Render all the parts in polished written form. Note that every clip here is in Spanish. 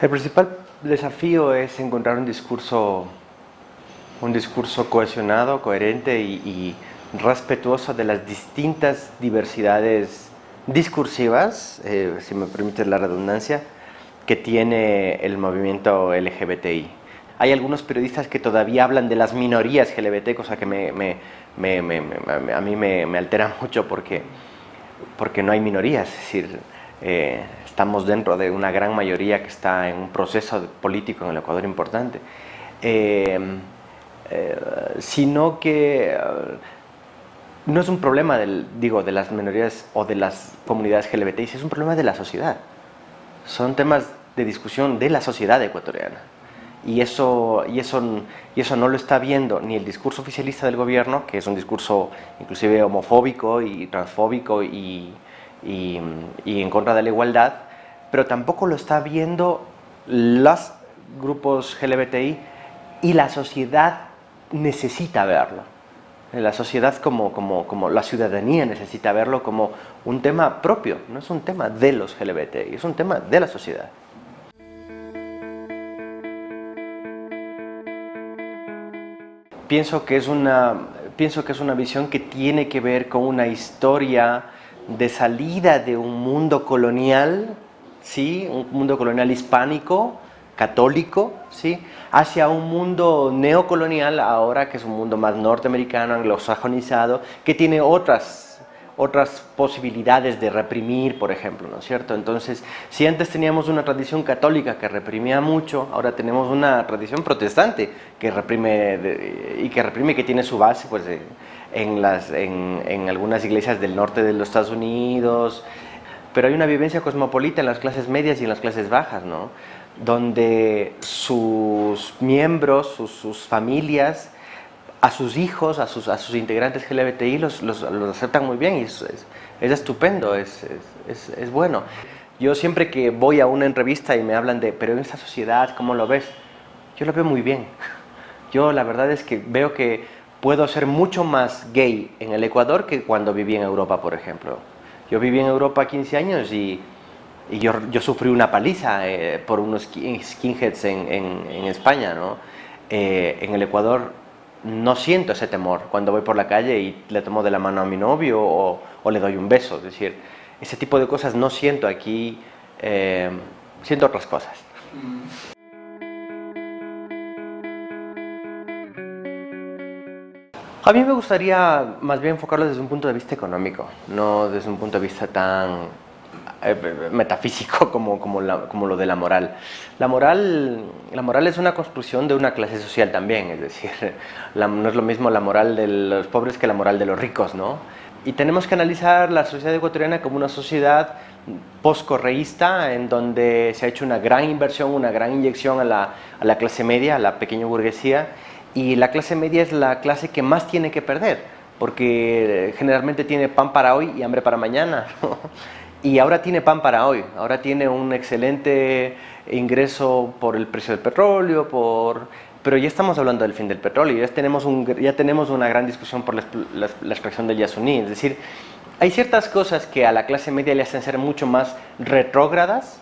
El principal desafío es encontrar un discurso cohesionado, coherente y respetuoso de las distintas diversidades discursivas, si me permite la redundancia, que tiene el movimiento LGBTI. Hay algunos periodistas que todavía hablan de las minorías LGBT, cosa que a mí me altera mucho porque no hay minorías, es decir, estamos dentro de una gran mayoría que está en un proceso político en el Ecuador importante, sino que no es un problema de las minorías o de las comunidades LGBTI, es un problema de la sociedad. Son temas de discusión de la sociedad ecuatoriana. Y eso no lo está viendo ni el discurso oficialista del gobierno, que es un discurso inclusive homofóbico y transfóbico y en contra de la igualdad, pero tampoco lo está viendo los grupos LGBTI, y la sociedad necesita verlo. La sociedad como la ciudadanía necesita verlo como un tema propio, no es un tema de los LGBTI, es un tema de la sociedad. Pienso que es una visión que tiene que ver con una historia de salida de un mundo colonial, ¿sí? Un mundo colonial hispánico, católico, ¿sí? Hacia un mundo neocolonial ahora, que es un mundo más norteamericano, anglosajonizado, que tiene otras posibilidades de reprimir, por ejemplo, ¿no es cierto? Entonces, si antes teníamos una tradición católica que reprimía mucho, ahora tenemos una tradición protestante que reprime, que tiene su base pues, en algunas iglesias del norte de los Estados Unidos, pero hay una vivencia cosmopolita en las clases medias y en las clases bajas, ¿no? Donde sus miembros, sus familias, a sus hijos, a sus integrantes LGBTI los aceptan muy bien y es estupendo, es bueno. Yo siempre que voy a una entrevista y me hablan pero en esta sociedad, ¿cómo lo ves? Yo lo veo muy bien. Yo la verdad es que veo que puedo ser mucho más gay en el Ecuador que cuando viví en Europa, por ejemplo. Yo viví en Europa 15 años y yo sufrí una paliza por unos skinheads en España, ¿no? En el Ecuador no siento ese temor cuando voy por la calle y le tomo de la mano a mi novio o le doy un beso. Es decir, ese tipo de cosas no siento aquí, siento otras cosas. A mí me gustaría más bien enfocarlo desde un punto de vista económico, no desde un punto de vista tan metafísico como lo de la moral. La moral es una construcción de una clase social también, es decir, no es lo mismo la moral de los pobres que la moral de los ricos, ¿no? Y tenemos que analizar la sociedad ecuatoriana como una sociedad postcorreísta en donde se ha hecho una gran inversión, una gran inyección a la clase media, a la pequeña burguesía, y la clase media es la clase que más tiene que perder, porque generalmente tiene pan para hoy y hambre para mañana, ¿no? Y ahora tiene pan para hoy, ahora tiene un excelente ingreso por el precio del petróleo, pero ya estamos hablando del fin del petróleo, ya tenemos una gran discusión por la extracción del Yasuní. Es decir, hay ciertas cosas que a la clase media le hacen ser mucho más retrógradas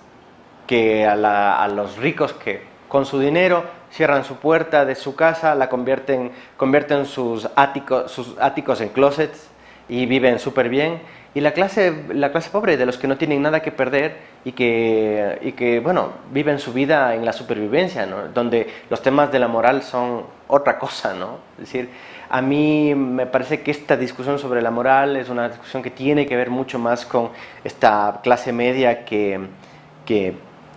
que a los ricos que con su dinero cierran su puerta de su casa, convierten sus áticos en closets y viven súper bien. Y la clase pobre, de los que no tienen nada que perder y que bueno, viven su vida en la supervivencia, ¿no? Donde los temas de la moral son otra cosa, ¿no? Es decir, a mí me parece que esta discusión sobre la moral es una discusión que tiene que ver mucho más con esta clase media que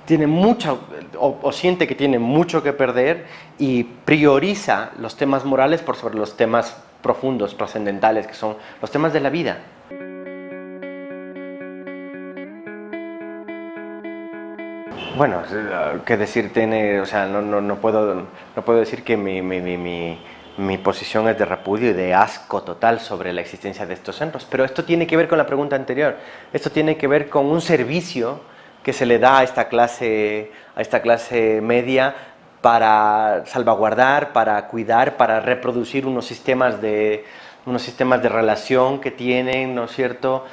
tiene mucho o siente que tiene mucho que perder y prioriza los temas morales por sobre los temas profundos, trascendentales, que son los temas de la vida. Bueno, qué decir tiene, o sea, no puedo decir que mi posición es de repudio y de asco total sobre la existencia de estos centros, pero esto tiene que ver con la pregunta anterior, esto tiene que ver con un servicio que se le da a esta clase media para salvaguardar, para cuidar, para reproducir unos sistemas de relación que tienen, ¿no es cierto?,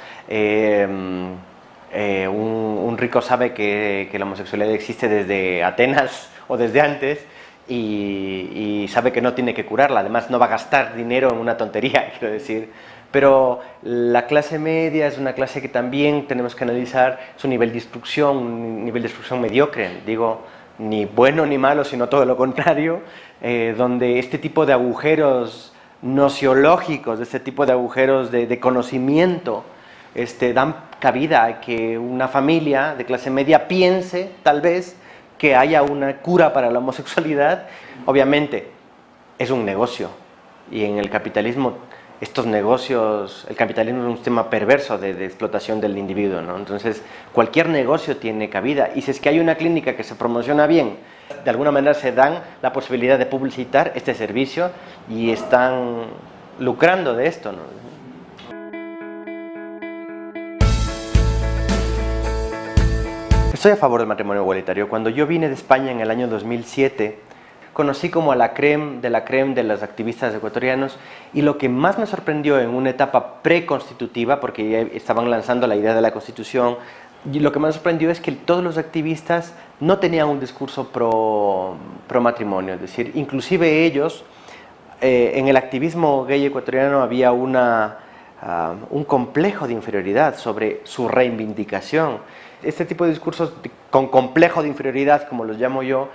un rico sabe que la homosexualidad existe desde Atenas o desde antes y sabe que no tiene que curarla, además no va a gastar dinero en una tontería, quiero decir. Pero la clase media es una clase que también tenemos que analizar su nivel de instrucción, un nivel de instrucción mediocre, digo, ni bueno ni malo, sino todo lo contrario, donde este tipo de agujeros nociológicos, este tipo de agujeros de conocimiento, dan cabida a que una familia de clase media piense, tal vez, que haya una cura para la homosexualidad. Obviamente, es un negocio, y en el capitalismo, estos negocios, el capitalismo es un sistema perverso de explotación del individuo, ¿no? Entonces, cualquier negocio tiene cabida, y si es que hay una clínica que se promociona bien, de alguna manera se dan la posibilidad de publicitar este servicio y están lucrando de esto, ¿no? Estoy a favor del matrimonio igualitario. Cuando yo vine de España en el año 2007, conocí como a la crème de los activistas ecuatorianos, y lo que más me sorprendió en una etapa preconstitutiva, porque ya estaban lanzando la idea de la Constitución, y lo que más me sorprendió es que todos los activistas no tenían un discurso pro matrimonio, es decir, inclusive ellos, en el activismo gay ecuatoriano había un complejo de inferioridad sobre su reivindicación. Este tipo de discursos con complejo de inferioridad, como los llamo yo,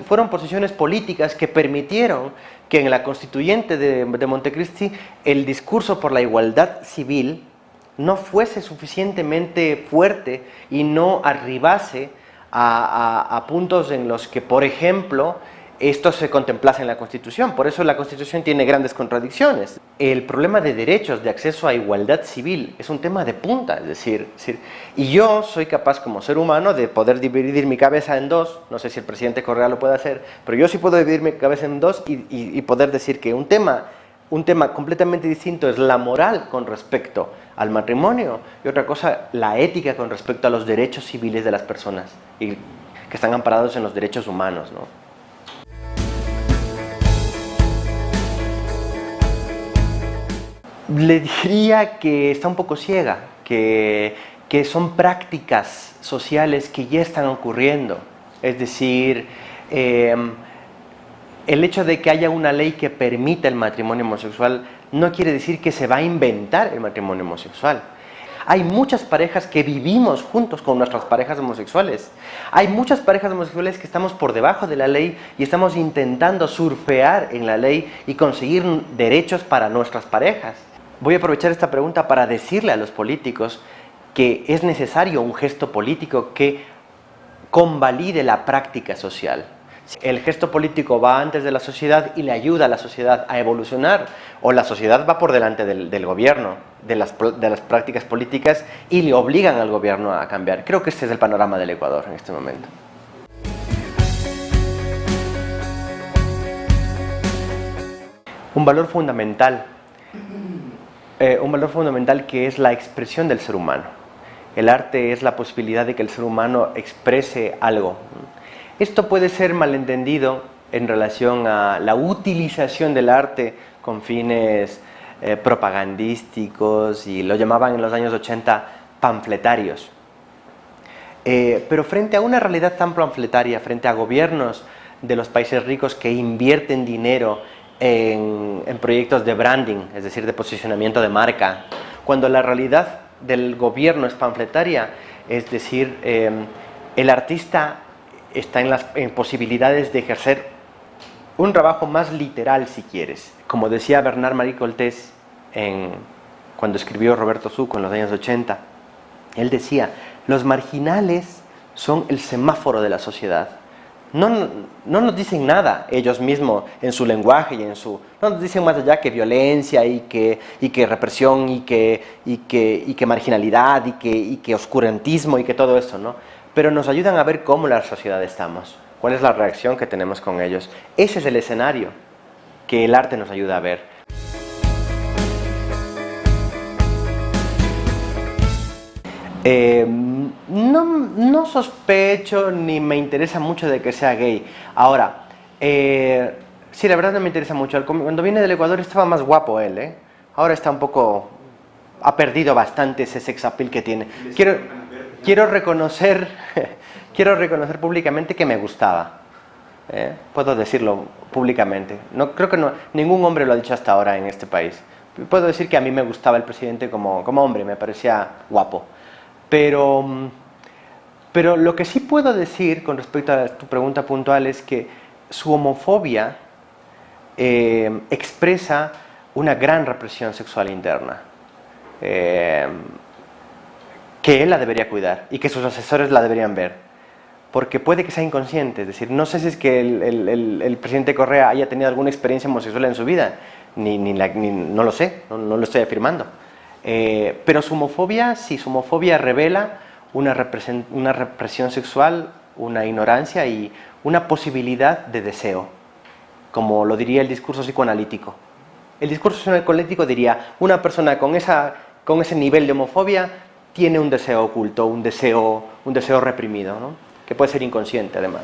fueron posiciones políticas que permitieron que en la constituyente de Montecristi el discurso por la igualdad civil no fuese suficientemente fuerte y no arribase a puntos en los que, por ejemplo, esto se contemplase en la Constitución. Por eso la Constitución tiene grandes contradicciones. El problema de derechos, de acceso a igualdad civil, es un tema de punta, es decir, y yo soy capaz como ser humano de poder dividir mi cabeza en dos, no sé si el presidente Correa lo puede hacer, pero yo sí puedo dividir mi cabeza en dos y poder decir que un tema completamente distinto es la moral con respecto al matrimonio, y otra cosa, la ética con respecto a los derechos civiles de las personas, y que están amparados en los derechos humanos, ¿no? Le diría que está un poco ciega, que son prácticas sociales que ya están ocurriendo. Es decir, el hecho de que haya una ley que permita el matrimonio homosexual no quiere decir que se va a inventar el matrimonio homosexual. Hay muchas parejas que vivimos juntos con nuestras parejas homosexuales. Hay muchas parejas homosexuales que estamos por debajo de la ley y estamos intentando surfear en la ley y conseguir derechos para nuestras parejas. Voy a aprovechar esta pregunta para decirle a los políticos que es necesario un gesto político que convalide la práctica social. El gesto político va antes de la sociedad y le ayuda a la sociedad a evolucionar, o la sociedad va por delante del gobierno, de las prácticas políticas, y le obligan al gobierno a cambiar. Creo que este es el panorama del Ecuador en este momento. Un valor fundamental que es la expresión del ser humano. El arte es la posibilidad de que el ser humano exprese algo. Esto puede ser malentendido en relación a la utilización del arte con fines propagandísticos, y lo llamaban en los años 80 panfletarios. Pero frente a una realidad tan panfletaria, frente a gobiernos de los países ricos que invierten dinero en proyectos de branding, es decir, de posicionamiento de marca, cuando la realidad del gobierno es panfletaria, es decir, el artista está en posibilidades de ejercer un trabajo más literal, si quieres. Como decía Bernard-Marie Coltés cuando escribió Roberto Suco en los años 80, él decía: los marginales son el semáforo de la sociedad. No nos dicen nada ellos mismos en su lenguaje y no nos dicen más allá que violencia y que represión y que marginalidad y que oscurantismo y que todo eso, ¿no? Pero nos ayudan a ver cómo la sociedad estamos, cuál es la reacción que tenemos con ellos. Ese es el escenario que el arte nos ayuda a ver. No sospecho ni me interesa mucho de que sea gay. Ahora, sí, la verdad no me interesa mucho. Cuando vine del Ecuador estaba más guapo él, ¿eh? Ahora está un poco ha perdido bastante ese sex appeal que tiene. Quiero reconocer públicamente que me gustaba. Puedo decirlo públicamente. No, creo que ningún hombre lo ha dicho hasta ahora en este país. Puedo decir que a mí me gustaba el presidente como hombre, me parecía guapo. Pero lo que sí puedo decir con respecto a tu pregunta puntual es que su homofobia expresa una gran represión sexual interna, que él la debería cuidar y que sus asesores la deberían ver, porque puede que sea inconsciente. Es decir, no sé si es que el presidente Correa haya tenido alguna experiencia homosexual en su vida, no lo sé, no lo estoy afirmando, pero su homofobia revela una represión sexual, una ignorancia y una posibilidad de deseo, como lo diría el discurso psicoanalítico. El discurso psicoanalítico diría: una persona con ese nivel de homofobia tiene un deseo oculto, un deseo reprimido, ¿no? Que puede ser inconsciente además,